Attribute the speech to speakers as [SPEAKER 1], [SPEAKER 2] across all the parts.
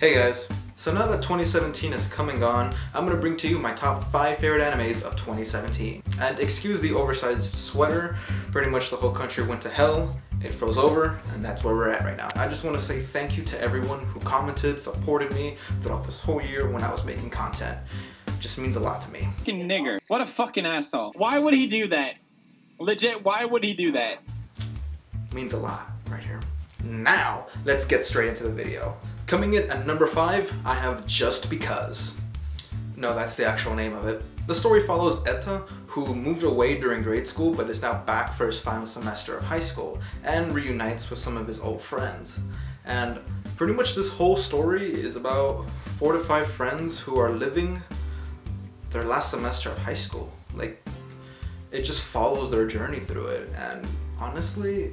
[SPEAKER 1] Hey guys, so now that 2017 is come and gone, I'm gonna bring to you my top 5 favorite animes of 2017. And excuse the oversized sweater, pretty much the whole country went to hell, it froze over, and that's where we're at right now. I just want to say thank you to everyone who commented, supported me throughout this whole year when I was making content. It just means a lot to me.
[SPEAKER 2] Fucking nigger. What a fucking asshole. Why would he do that? Legit, why would he do that?
[SPEAKER 1] Means a lot right here. Now, let's get straight into the video. Coming in at number 5, I have Just Because. No, that's the actual name of it. The story follows Etta, who moved away during grade school but is now back for his final semester of high school and reunites with some of his old friends. And pretty much this whole story is about 4 to 5 friends who are living their last semester of high school. Like, it just follows their journey through it, and honestly,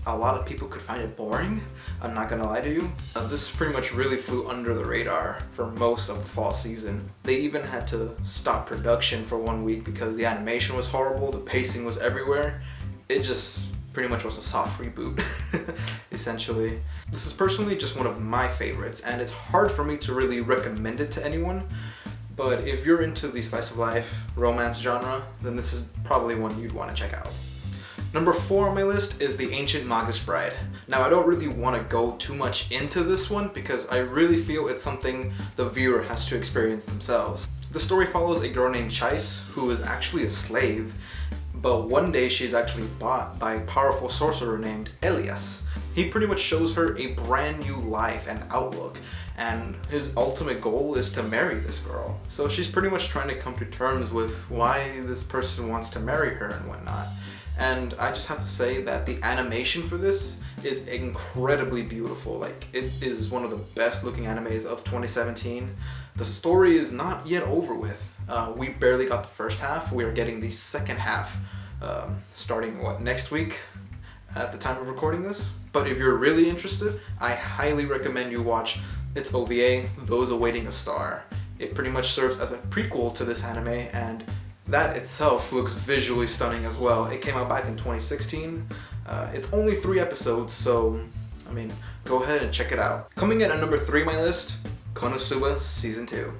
[SPEAKER 1] a lot of people could find it boring. I'm not gonna lie to you. This pretty much really flew under the radar for most of the fall season. They even had to stop production for 1 week because the animation was horrible, the pacing was everywhere. It just pretty much was a soft reboot, essentially. This is personally just one of my favorites, and it's hard for me to really recommend it to anyone, but if you're into the slice of life romance genre, then this is probably one you'd want to check out. Number 4 on my list is The Ancient Magus Bride. Now, I don't really want to go too much into this one because I really feel it's something the viewer has to experience themselves. The story follows a girl named Chais who is actually a slave, but one day she's actually bought by a powerful sorcerer named Elias. He pretty much shows her a brand new life and outlook, and his ultimate goal is to marry this girl. So she's pretty much trying to come to terms with why this person wants to marry her and whatnot. And I just have to say that the animation for this is incredibly beautiful. Like, it is one of the best looking animes of 2017. The story is not yet over with. We barely got the first half. We are getting the second half starting, next week at the time of recording this. But if you're really interested, I highly recommend you watch its OVA, Those Awaiting a Star. It pretty much serves as a prequel to this anime, and that itself looks visually stunning as well. It came out back in 2016. It's only 3 episodes, so, I mean, go ahead and check it out. Coming in at number 3 on my list, Konosuba Season 2.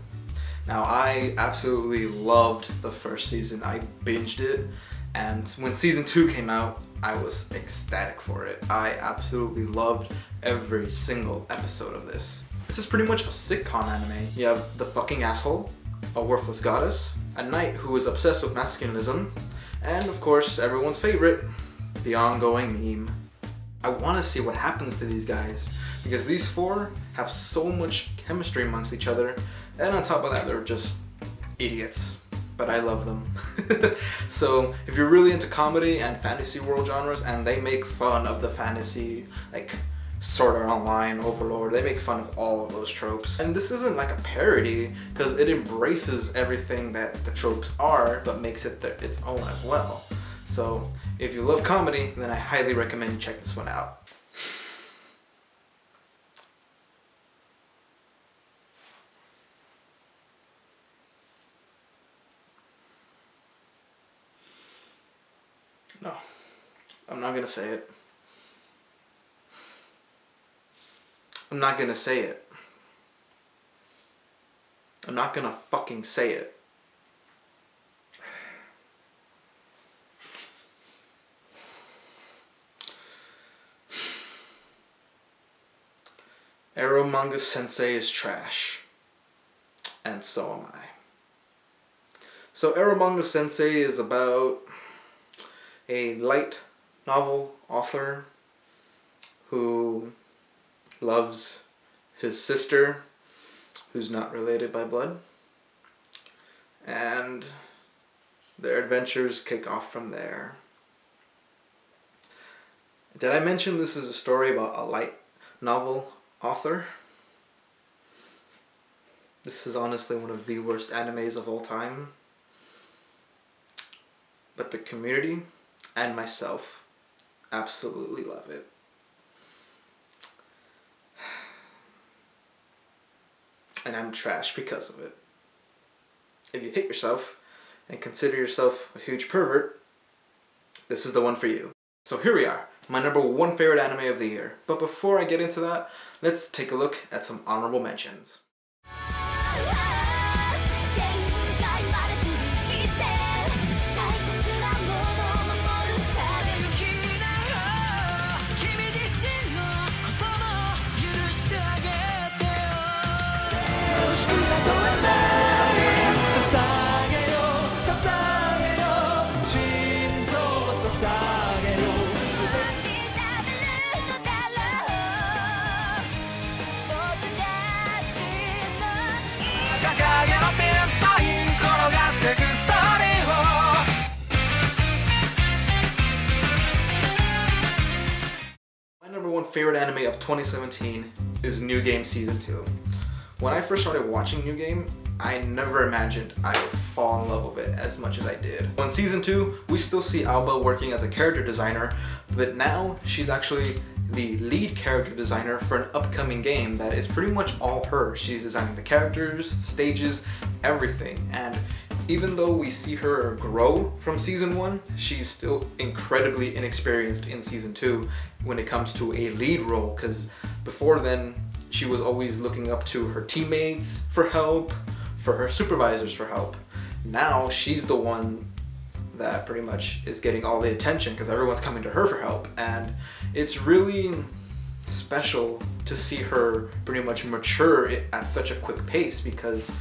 [SPEAKER 1] Now, I absolutely loved the first season. I binged it, and when Season 2 came out, I was ecstatic for it. I absolutely loved every single episode of this. This is pretty much a sitcom anime. You have the fucking asshole, a worthless goddess, a knight who is obsessed with masculinism, and of course, everyone's favorite, the ongoing meme. I want to see what happens to these guys, because these 4 have so much chemistry amongst each other, and on top of that, they're just idiots. But I love them. So if you're really into comedy and fantasy world genres, and they make fun of the fantasy, like Sword Art Online, Overlord, they make fun of all of those tropes. And this isn't like a parody, because it embraces everything that the tropes are, but makes it its own as well. So if you love comedy, then I highly recommend you check this one out. No, I'm not gonna say it. I'm not gonna say it. I'm not gonna fucking say it. Manga Sensei is trash. And so am I. So Manga Sensei is about a light novel author who loves his sister, who's not related by blood, and their adventures kick off from there. Did I mention this is a story about a light novel author? This is honestly one of the worst animes of all time, but the community and myself absolutely love it. And I'm trash because of it. If you hate yourself and consider yourself a huge pervert, this is the one for you. So here we are, my number 1 favorite anime of the year. But before I get into that, let's take a look at some honorable mentions. My number 1 favorite anime of 2017 is New Game Season 2. When I first started watching New Game, I never imagined I would fall in love with it as much as I did. In Season 2, we still see Alba working as a character designer, but now she's actually the lead character designer for an upcoming game that is pretty much all her. She's designing the characters, stages, everything, and even though we see her grow from Season 1, she's still incredibly inexperienced in Season 2 when it comes to a lead role, because before then, she was always looking up to her teammates for help, for her supervisors for help. Now, she's the one that pretty much is getting all the attention because everyone's coming to her for help, and it's really special to see her pretty much mature at such a quick pace because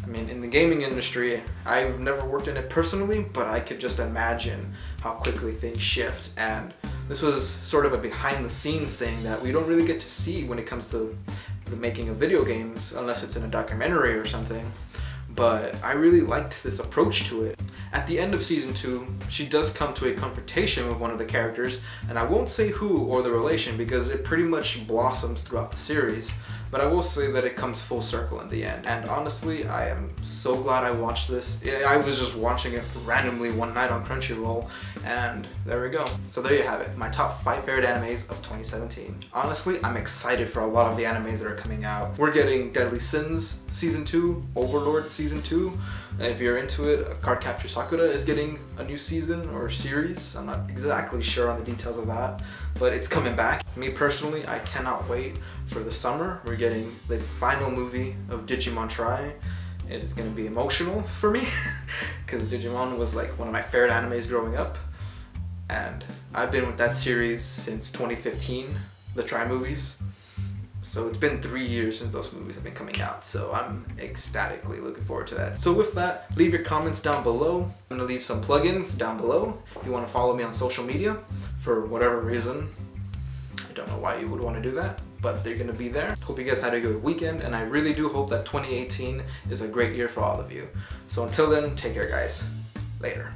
[SPEAKER 1] I mean, in the gaming industry, I've never worked in it personally, but I could just imagine how quickly things shift, and this was sort of a behind the scenes thing that we don't really get to see when it comes to the making of video games unless it's in a documentary or something. But I really liked this approach to it. At the end of Season 2, she does come to a confrontation with one of the characters, and I won't say who or the relation because it pretty much blossoms throughout the series, but I will say that it comes full circle in the end. And honestly, I am so glad I watched this. I was just watching it randomly one night on Crunchyroll, and there we go. So there you have it, my top 5 favorite animes of 2017. Honestly, I'm excited for a lot of the animes that are coming out. We're getting Deadly Sins Season 2, Overlord Season 2. If you're into it, Cardcaptor Sakura is getting a new season or series. I'm not exactly sure on the details of that, but it's coming back. Me personally, I cannot wait for the summer. We're getting the final movie of Digimon Tri. It is going to be emotional for me because Digimon was like one of my favorite animes growing up, and I've been with that series since 2015, the Tri movies. So it's been 3 years since those movies have been coming out, so I'm ecstatically looking forward to that. So with that, leave your comments down below. I'm gonna leave some plugins down below if you want to follow me on social media for whatever reason. I don't know why you would want to do that, but they're gonna be there. Hope you guys had a good weekend, and I really do hope that 2018 is a great year for all of you. So until then, take care guys. Later.